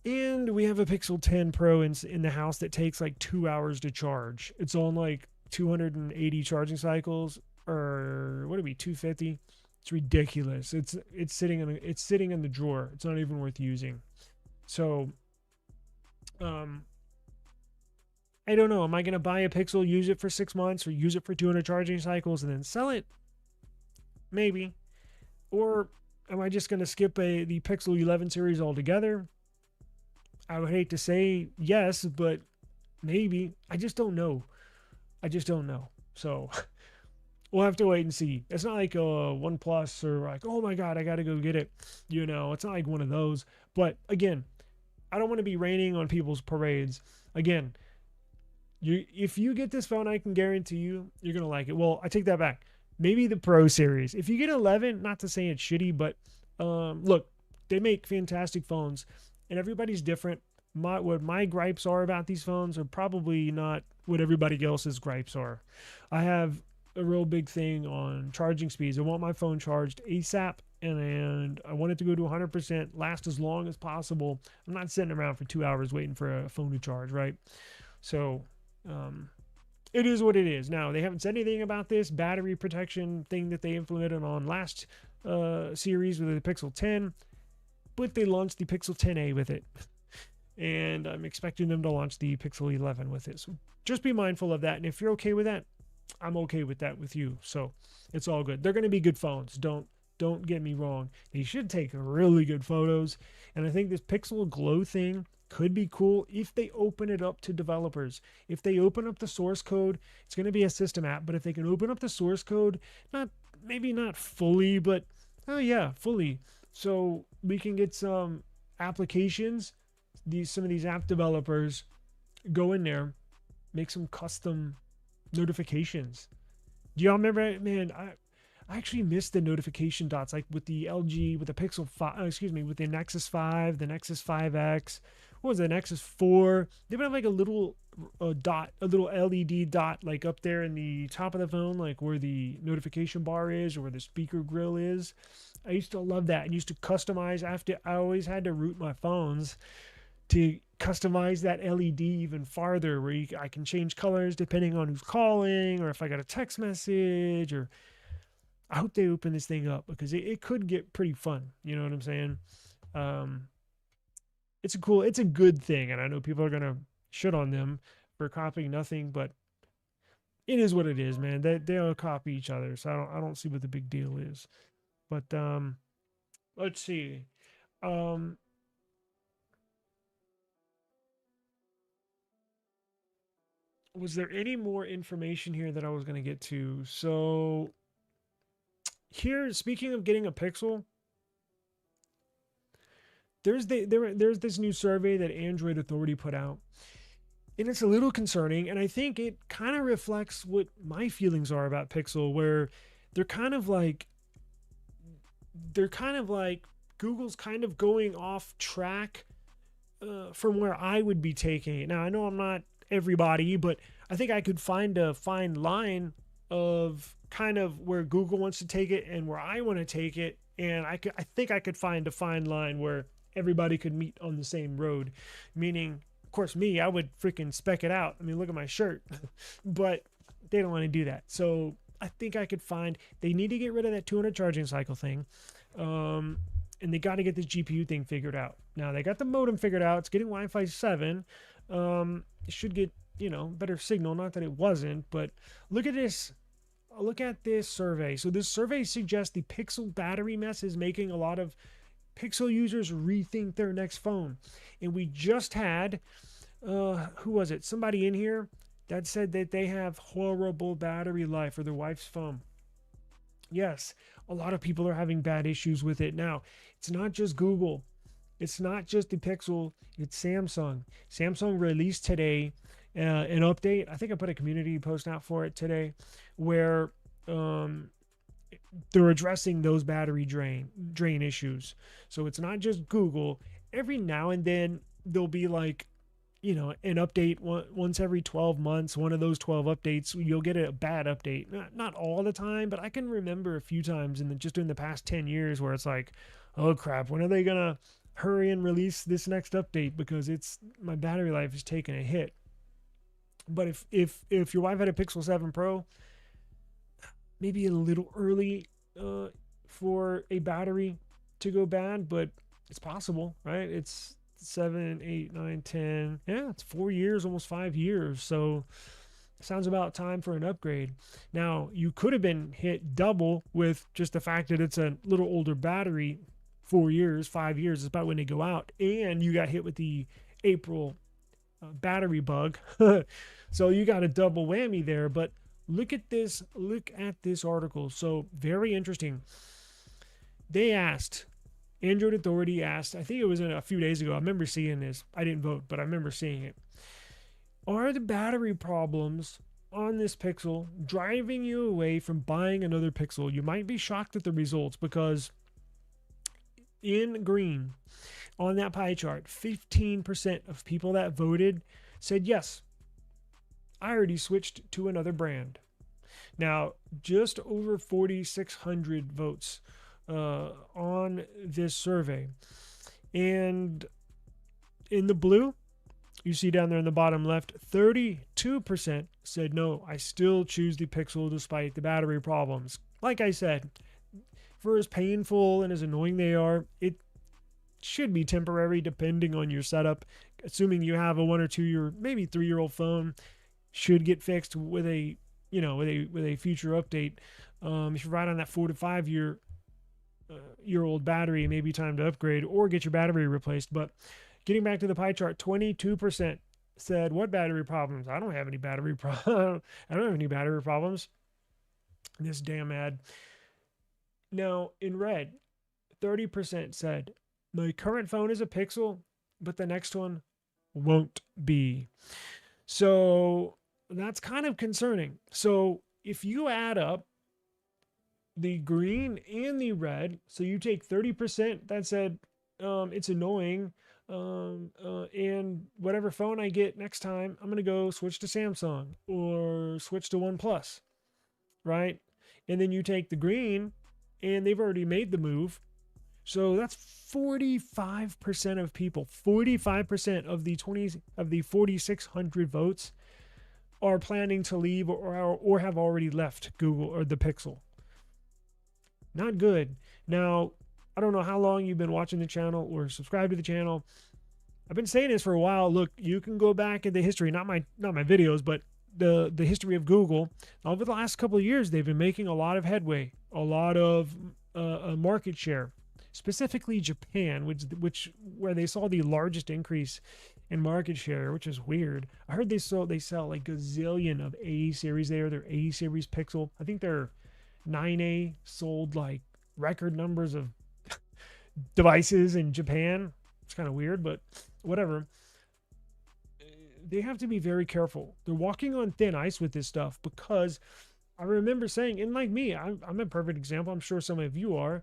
And we have a Pixel 10 Pro in the house that takes like 2 hours to charge. It's on like 280 charging cycles, or what are we, 250? It's ridiculous. It's sitting in the drawer. It's not even worth using. So I don't know. Am I going to buy a Pixel, use it for 6 months, or use it for 200 charging cycles and then sell it? Maybe. Or am I just going to skip the Pixel 11 series altogether? I would hate to say yes, but maybe. I just don't know. So we'll have to wait and see. It's not like a OnePlus or like, oh my God, I got to go get it. It's not like one of those. But again, I don't want to be raining on people's parades. Again, if you get this phone, I can guarantee you're going to like it. Well, I take that back. Maybe the Pro series. If you get 11, not to say it's shitty, but look, they make fantastic phones, and everybody's different. What my gripes are about these phones are probably not what everybody else's gripes are. I have a real big thing on charging speeds. I want my phone charged ASAP, and I want it to go to 100%, last as long as possible. I'm not sitting around for 2 hours waiting for a phone to charge, right? So it is what it is. Now, they haven't said anything about this battery protection thing that they implemented on last series with the Pixel 10, but they launched the Pixel 10a with it. And I'm expecting them to launch the Pixel 11 with it. So just be mindful of that. And if you're okay with that, I'm okay with that with you. So it's all good. They're going to be good phones. Don't get me wrong. They should take really good photos. And I think this Pixel Glow thing could be cool if they open it up to developers. If they open up the source code, it's going to be a system app, but if they can open up the source code, maybe not fully, but fully. So we can get some applications, some of these app developers go in there, make some custom notifications. Do y'all remember, man, I actually missed the notification dots, like with the LG, with the Pixel 5, with the Nexus 5, the Nexus 5X, what was the Nexus 4? They would have like a little dot, a little LED dot, like up there in the top of the phone, like where the notification bar is or where the speaker grill is. I used to love that. I used to customize I always had to root my phones to customize that LED even farther where I can change colors depending on who's calling or if I got a text message. Or I hope they open this thing up because it could get pretty fun. You know what I'm saying? Um, it's a good thing. And I know people are going to shit on them for copying nothing, but it is what it is, man. They all copy each other. So I don't see what the big deal is. But let's see. Um, was there any more information here that I was going to get to? So here, speaking of getting a Pixel, there's this new survey that Android Authority put out, and it's a little concerning. And I think it kind of reflects what my feelings are about Pixel, where they're kind of like Google's kind of going off track from where I would be taking it. Now I know I'm not everybody, but I think I could find a fine line of kind of where Google wants to take it and where I want to take it. And I think I could find a fine line where everybody could meet on the same road. Meaning, of course, me, I would freaking spec it out. I mean, look at my shirt. But they don't want to do that. So I think I could find, they need to get rid of that 200 charging cycle thing. And they got to get this GPU thing figured out. Now they got the modem figured out. It's getting Wi-Fi 7. It should get, better signal. Not that it wasn't, but look at this. Look at this survey. So this survey suggests the Pixel battery mess is making a lot of Pixel users rethink their next phone. And we just had, who was it? Somebody in here that said that they have horrible battery life for their wife's phone. Yes, a lot of people are having bad issues with it. Now, it's not just Google. It's not just the Pixel. It's Samsung. Samsung released today an update. I think I put a community post out for it today where they're addressing those battery drain issues. So it's not just Google. Every now and then there'll be like, an update once every 12 months. One of those 12 updates, you'll get a bad update. Not all the time, but I can remember a few times just in the past 10 years where it's like, oh crap, when are they gonna hurry and release this next update because my battery life is taking a hit. But if your wife had a Pixel 7 Pro, maybe a little early for a battery to go bad, but it's possible, right? It's 7, 8, 9, 10. Yeah, it's 4 years, almost 5 years. So sounds about time for an upgrade. Now, you could have been hit double with just the fact that it's a little older battery. 4 years, 5 years is about when they go out. And you got hit with the April battery bug. So you got a double whammy there. But look at this article. So very interesting. Android Authority asked, I think it was a few days ago. I remember seeing this. I didn't vote, but I remember seeing it. Are the battery problems on this Pixel driving you away from buying another Pixel? You might be shocked at the results because in green on that pie chart, 15% of people that voted said, yes, I already switched to another brand. Now, just over 4,600 votes on this survey. And in the blue, you see down there in the bottom left, 32% said, no, I still choose the Pixel despite the battery problems. Like I said, for as painful and as annoying they are, it should be temporary depending on your setup. Assuming you have a 1 or 2 year, maybe 3-year-old phone, should get fixed with a future update. If you're right on that 4 to 5 year old battery, it may be time to upgrade or get your battery replaced. But getting back to the pie chart, 22% said, what battery problems? I don't have any battery problems. I don't have any battery problems. This damn ad. Now, in red, 30% said, my current phone is a Pixel, but the next one won't be. So that's kind of concerning. So if you add up the green and the red, so you take 30% that said it's annoying, and whatever phone I get next time, I'm going to go switch to Samsung or switch to OnePlus, right? And then you take the green, and they've already made the move. So that's 45% of people. 45% of the 4,600 votes are planning to leave or have already left Google or the Pixel. Not good. Now, I don't know how long you've been watching the channel or subscribed to the channel. I've been saying this for a while. Look, you can go back in the history, not my videos, but the history of Google. Over the last couple of years, they've been making a lot of headway, a lot of market share, specifically Japan, where they saw the largest increase in market share, which is weird. I heard they sell like a gazillion of A series there. Their A series Pixel. I think their 9A sold like record numbers of devices in Japan. It's kind of weird, but whatever. They have to be very careful. They're walking on thin ice with this stuff, because I remember saying, and like me, I'm a perfect example. I'm sure some of you are.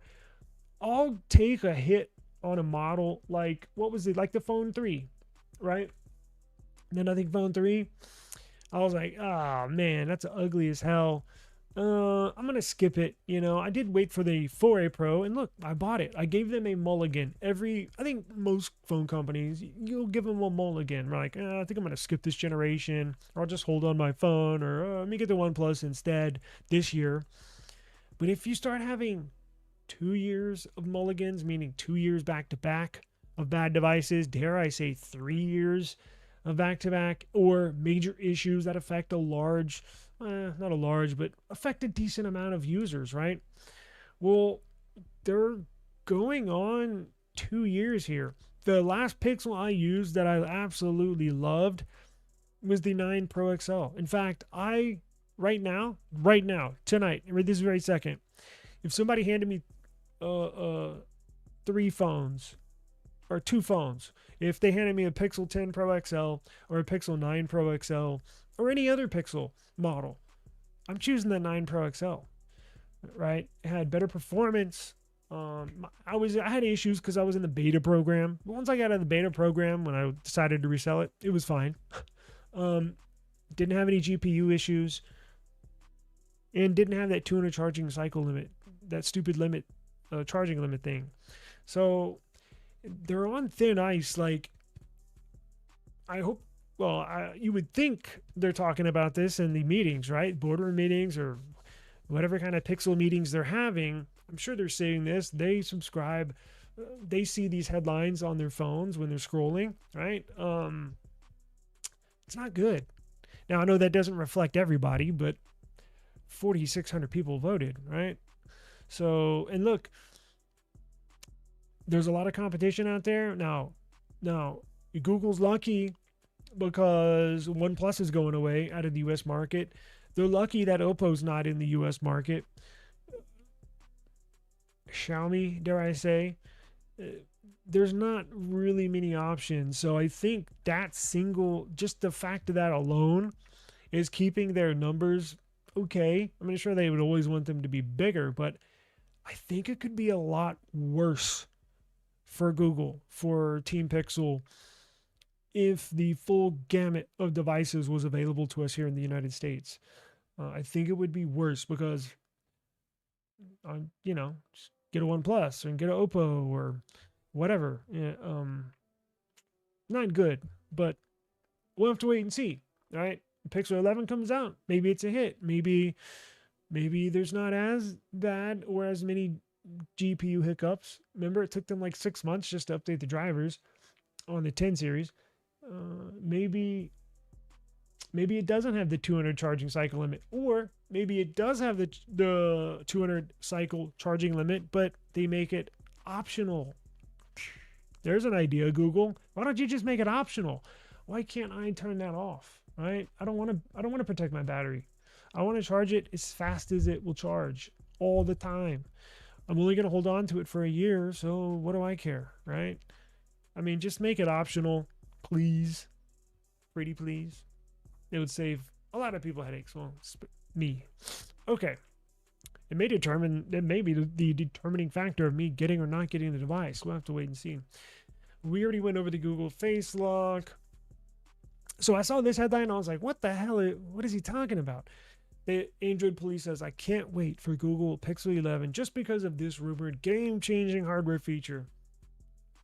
I'll take a hit on a model like, what was it? Like the phone 3, right? And then I think phone 3, I was like, oh man, that's ugly as hell. I'm going to skip it. You know, I did wait for the 4A Pro, and look, I bought it. I gave them a mulligan. I think most phone companies, you'll give them a mulligan. Like, I think I'm going to skip this generation, or I'll just hold on my phone, or let me get the OnePlus instead this year. But if you start having 2 years of mulligans, meaning 2 years back to back of bad devices, dare I say 3 years of back to back, or major issues that affect a large, not a large, but affect a decent amount of users, right? Well, they're going on 2 years here. The last Pixel I used that I absolutely loved was the 9 Pro XL. In fact, right now, tonight, right this very second, if somebody handed me 3 phones or 2 phones, if they handed me a Pixel 10 Pro XL or a Pixel 9 Pro XL or any other Pixel model, I'm choosing the 9 Pro XL, right? It had better performance. I had issues because I was in the beta program. But once I got out of the beta program, when I decided to resell it, it was fine. Didn't have any GPU issues, and didn't have that 200 charging cycle limit, that stupid limit, charging limit thing. So they're on thin ice. Like, I hope, you would think they're talking about this in the meetings, right? Boardroom meetings or whatever kind of Pixel meetings they're having. I'm sure they're saying this. They subscribe. They see these headlines on their phones when they're scrolling, right? It's not good. Now, I know that doesn't reflect everybody, but 4,600 people voted, right? So, and look, there's a lot of competition out there. Now, Google's lucky because OnePlus is going away out of the U.S. market. They're lucky that Oppo's not in the U.S. market. Xiaomi, dare I say, there's not really many options. So I think that just the fact of that alone is keeping their numbers okay. I'm sure they would always want them to be bigger, but I think it could be a lot worse for Google, for Team Pixel, if the full gamut of devices was available to us here in the United States. I think it would be worse because, just get a OnePlus and get an Oppo or whatever. Yeah, not good, but we'll have to wait and see. All right, Pixel 11 comes out. Maybe it's a hit. Maybe there's not as bad or as many GPU hiccups. Remember, it took them like 6 months just to update the drivers on the 10 series. Maybe it doesn't have the 200 charging cycle limit, or maybe it does have the 200 cycle charging limit, but they make it optional. There's an idea, Google. Why don't you just make it optional? Why can't I turn that off? Right? I don't want to protect my battery. I want to charge it as fast as it will charge all the time. I'm only going to hold on to it for a year, so what do I care, right? Just make it optional, please. Pretty please. It would save a lot of people headaches. Well, me. Okay. It may be the determining factor of me getting or not getting the device. We'll have to wait and see. We already went over the Google Face Lock. So I saw this headline and I was like, what the hell? What is he talking about? The Android police says, I can't wait for Google Pixel 11 just because of this rumored game-changing hardware feature.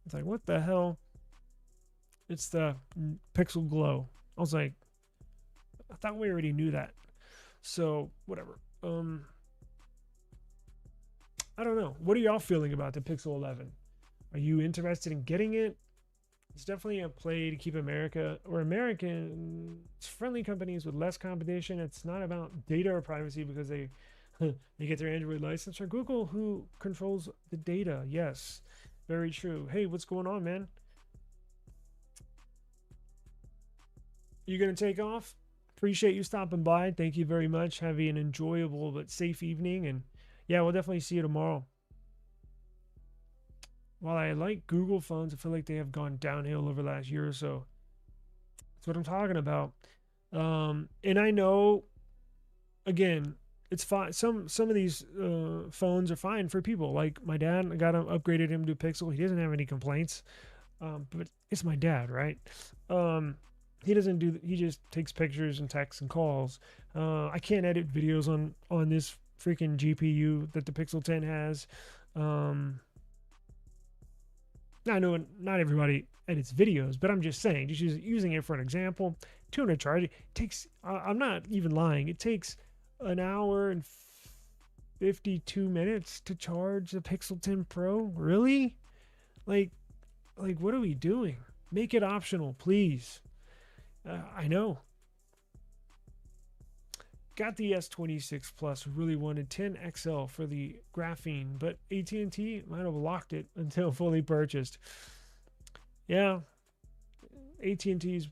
It's like, what the hell? It's the Pixel Glow. I was like, I thought we already knew that. So, whatever. I don't know. What are y'all feeling about the Pixel 11? Are you interested in getting it? It's definitely a play to keep America or American friendly companies with less competition. It's not about data or privacy because they get their Android license, or Google, who controls the data. Yes, very true. Hey, what's going on, man? You gonna take off? Appreciate you stopping by. Thank you very much. Have an enjoyable but safe evening, and yeah, we'll definitely see you tomorrow. While I like Google phones, I feel like they have gone downhill over the last year or so. That's what I'm talking about. And I know, again, it's fine. Some of these phones are fine for people. Like my dad, I got him, upgraded him to Pixel. He doesn't have any complaints. But it's my dad, right? He doesn't do. He just takes pictures and texts and calls. I can't edit videos on this freaking GPU that the Pixel 10 has. I know not everybody edits videos, but I'm just saying, just using it for an example. 200 charge, it takes, I'm not even lying, it takes an hour and 52 minutes to charge the Pixel 10 Pro. Really? Like what are we doing? Make it optional, please. I know. Got the S26 Plus, really wanted 10 XL for the graphene, but AT&T might have locked it until fully purchased. Yeah, AT&T's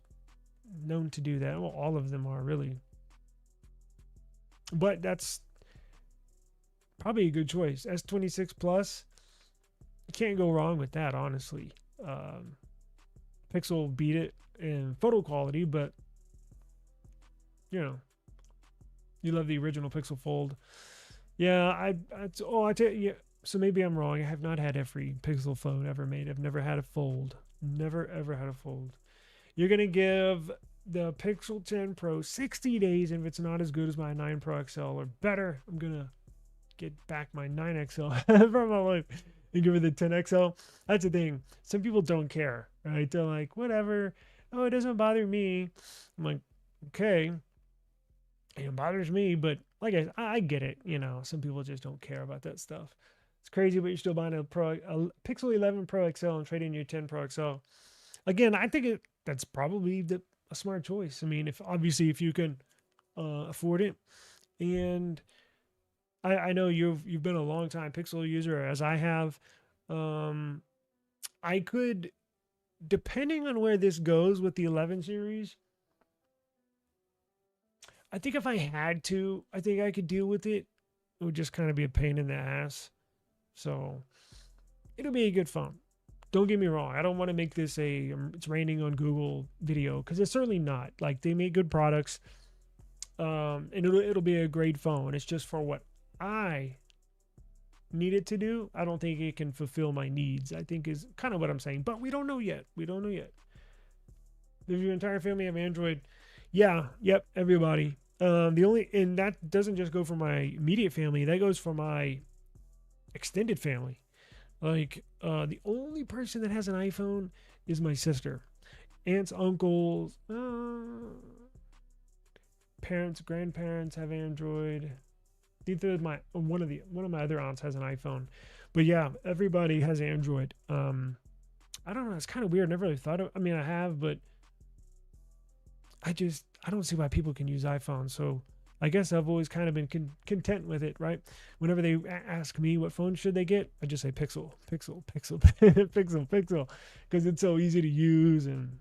known to do that. Well, all of them are, really. But that's probably a good choice. S26 Plus, you can't go wrong with that, honestly. Pixel beat it in photo quality, but you know, you love the original Pixel Fold. Yeah, I tell you, so maybe I'm wrong. I have not had every Pixel phone ever made. I've never had a Fold. Never ever had a Fold. You're gonna give the Pixel 10 Pro 60 days, and if it's not as good as my 9 Pro XL or better, I'm gonna get back my 9 XL from my wife and give her the 10 XL. That's the thing. Some people don't care, right? They're like, whatever. Oh, it doesn't bother me. I'm like, okay. It bothers me, but like I get it. You know, some people just don't care about that stuff. It's crazy, but you're still buying a Pixel 11 Pro XL and trading your 10 Pro XL. Again, I think that's probably a smart choice. I mean, if you can afford it, and I know you've been a long time Pixel user as I have. I could, depending on where this goes with the 11 series, I think if I had to, I think I could deal with it. It would just kind of be a pain in the ass. So it'll be a good phone. Don't get me wrong. I don't want to make this it's raining on Google video, because it's certainly not. Like, they make good products, and it'll be a great phone. It's just for what I need it to do. I don't think it can fulfill my needs, I think, is kind of what I'm saying. But we don't know yet. Does your entire family have Android? Yeah, yep, everybody. And that doesn't just go for my immediate family, that goes for my extended family. Like, the only person that has an iPhone is my sister. Aunts, uncles, parents, grandparents have Android. Either one of my other aunts has an iPhone. But yeah, everybody has Android. I don't know, it's kind of weird. Never really thought of, I mean, I have, but I don't see why people can use iPhones. So I guess I've always kind of been content with it, right? Whenever they ask me what phone should they get, I just say Pixel, because it's so easy to use and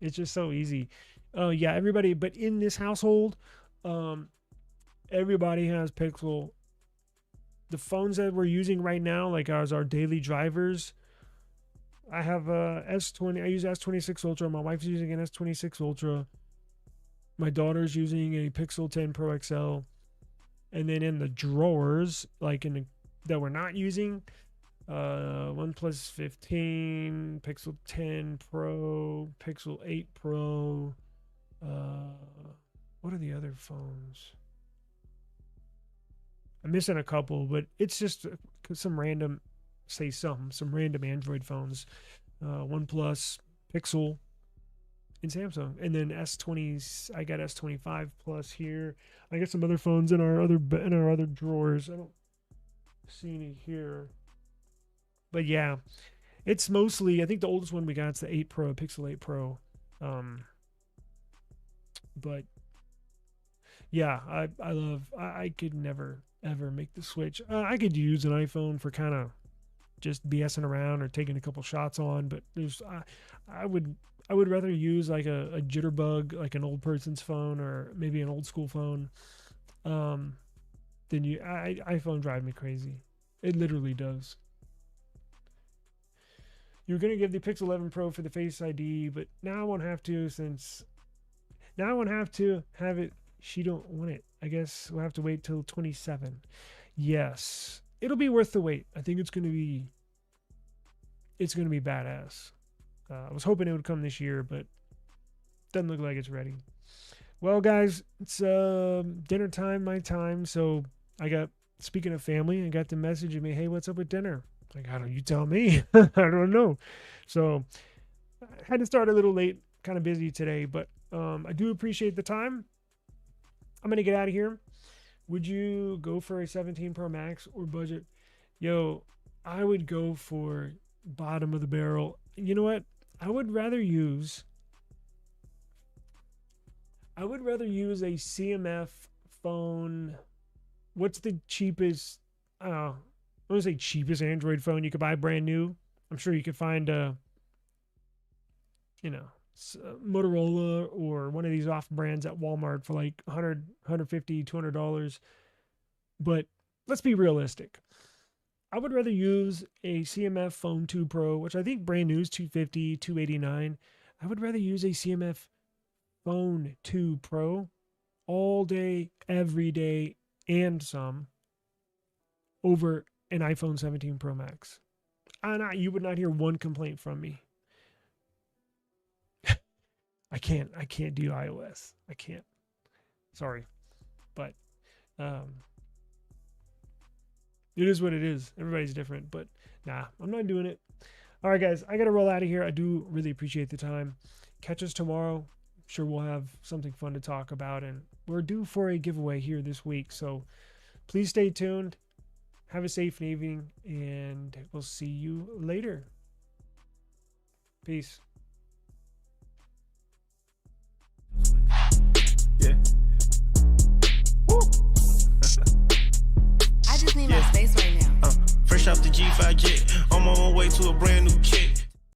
it's just so easy. Yeah, everybody, but in this household, everybody has Pixel. The phones that we're using right now, like as our daily drivers, I have a S20. I use S26 Ultra. My wife's using an S26 Ultra. My daughter's using a Pixel 10 Pro XL. And then in the drawers, like that we're not using, OnePlus 15, Pixel 10 Pro, Pixel 8 Pro. What are the other phones? I'm missing a couple, but it's just some random Android phones, OnePlus, Pixel, and Samsung, and then S20s. I got S25 Plus here. I got some other phones in our other drawers. I don't see any here, but yeah, it's mostly. I think the oldest one we got is the 8 Pro, Pixel 8 Pro. But yeah, I could never ever make the switch. I could use an iPhone for kind of just BSing around or taking a couple shots on, but I would rather use like a jitterbug, like an old person's phone or maybe an old school phone. iPhone drive me crazy. It literally does. You're gonna give the Pixel 11 Pro for the Face ID, but now I won't have to have it. She don't want it. I guess we'll have to wait till 27. Yes, it'll be worth the wait. I think it's gonna be badass. I was hoping it would come this year, but doesn't look like it's ready. Well, guys, it's dinner time, my time. So speaking of family, I got the message of me, hey, what's up with dinner? Like, how do you tell me? I don't know. So I had to start a little late, kind of busy today, but I do appreciate the time. I'm going to get out of here. Would you go for a 17 Pro Max or budget? Yo, I would go for bottom of the barrel. You know what? I would rather use a CMF phone. What's the cheapest? I don't want to say cheapest Android phone you could buy brand new. I'm sure you could find Motorola or one of these off brands at Walmart for like $100, $150, $200. But let's be realistic. I would rather use a CMF Phone 2 Pro, which I think brand new is $250, $289. I would rather use a CMF Phone 2 Pro all day, every day, and some over an iPhone 17 Pro Max. You would not hear one complaint from me. I can't do iOS. I can't. Sorry. But it is what it is. Everybody's different, but nah, I'm not doing it. All right, guys, I got to roll out of here. I do really appreciate the time. Catch us tomorrow. I'm sure we'll have something fun to talk about, and we're due for a giveaway here this week. So please stay tuned. Have a safe evening, and we'll see you later. Peace. Yeah. Woo. I just need my space right now. Fresh off the G5 jet, I'm on my way to a brand